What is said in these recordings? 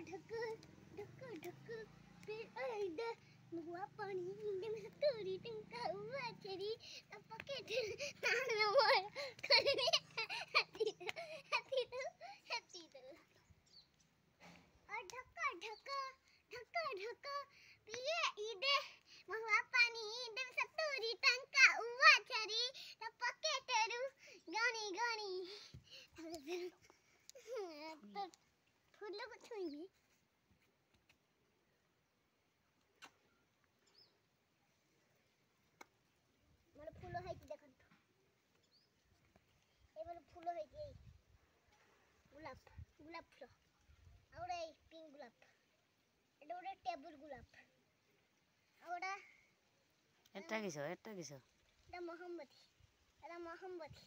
ढक ढक ढक फिर आइदा मुआ पानी इंदे में तोरी टंका हुआ चरी पकेट ना मोर करने हती और ढका ढका ढका ढका पिए इदे मुआ पानी इंदे में तोरी टंका हुआ चरी पकेट गानी गानी तो फूल को छुई मोर फूल है कि देखन ए मोर फूल है कि गुलाब गुलाब फूल और ए पिंक गुलाब एटा ओडे टेबल गुलाब और एटा किसो एटा मोहम्मदी एटा मोहम्मदी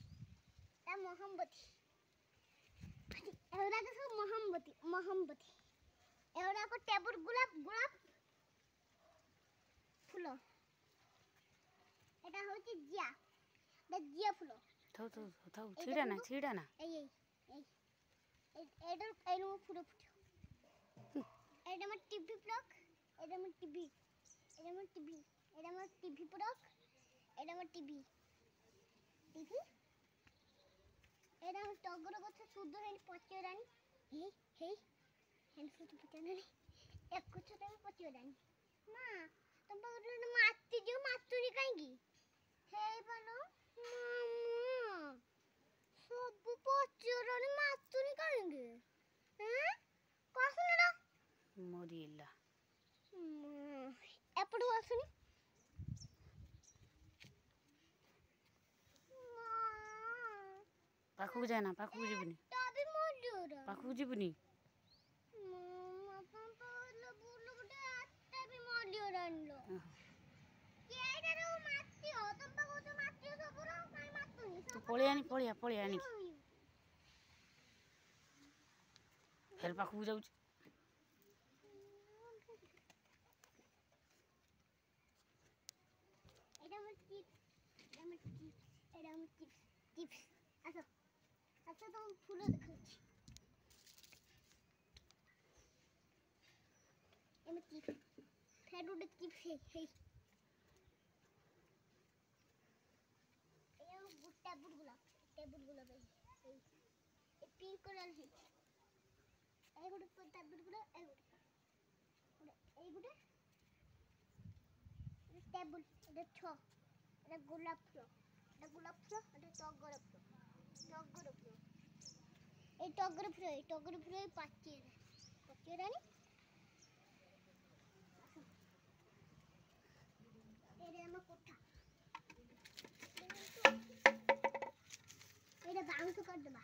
एवरा को सब मोहम्मदी एवरा को टेबल गुलाब फूल এটা হচ্ছে জিয়া এটা জিয়া ফুল থাও ছিড়া না এই এটার এর ফুল ফুটে এটা আমার টিভি ব্লক এটা আমার টিভি ব্লক এটা আমার টিভি এটা আমার টগর কথা শুদ্ধ হয়নি পচরানি হেই হ্যান্ড ফুল পচরানি এক কিছু তুমি পচরানি মা তুমি মারতে দিও মারতুনি কাইকি হেই বলো মাম্মা সব পচরানি মারতুনি কাইকি হ্যাঁ কখনো মরিলা এপড়ু আসুনি পাখু যায় না পাখু যাবনি তবে মরিরা পাখু যাবনি মাম্মা পাপা হলো বুলু গুডে তবে মরিরা আনলো কেডারো মারতিও তম্পা কত মারতিও সবুরা কাই মারতুনি তু পড়িয়া আনি ফের পাখু যাଉଛି এটা আমার চিপস আচ্ছা তো ফুল দেখাচ্ছি এমন চিপস ফের উঠে চিপস হেই এই টেবুল গুলাব এই পিঙ্ক কালার হেই এই গুলো টেবুল গুলো এই গুলো টেবুল এটা ছ এটা গোলাপ ফুল এটা টগর ফুল এই টগর ফুল পাচিরানি এটা আমার কোঠা এটা বাউন্স করে দেবা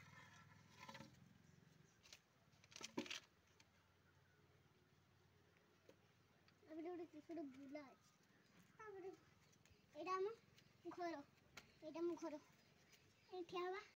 আমি ওটা কিছু ভুলা আছে এটা আমার ঘর এটি হবা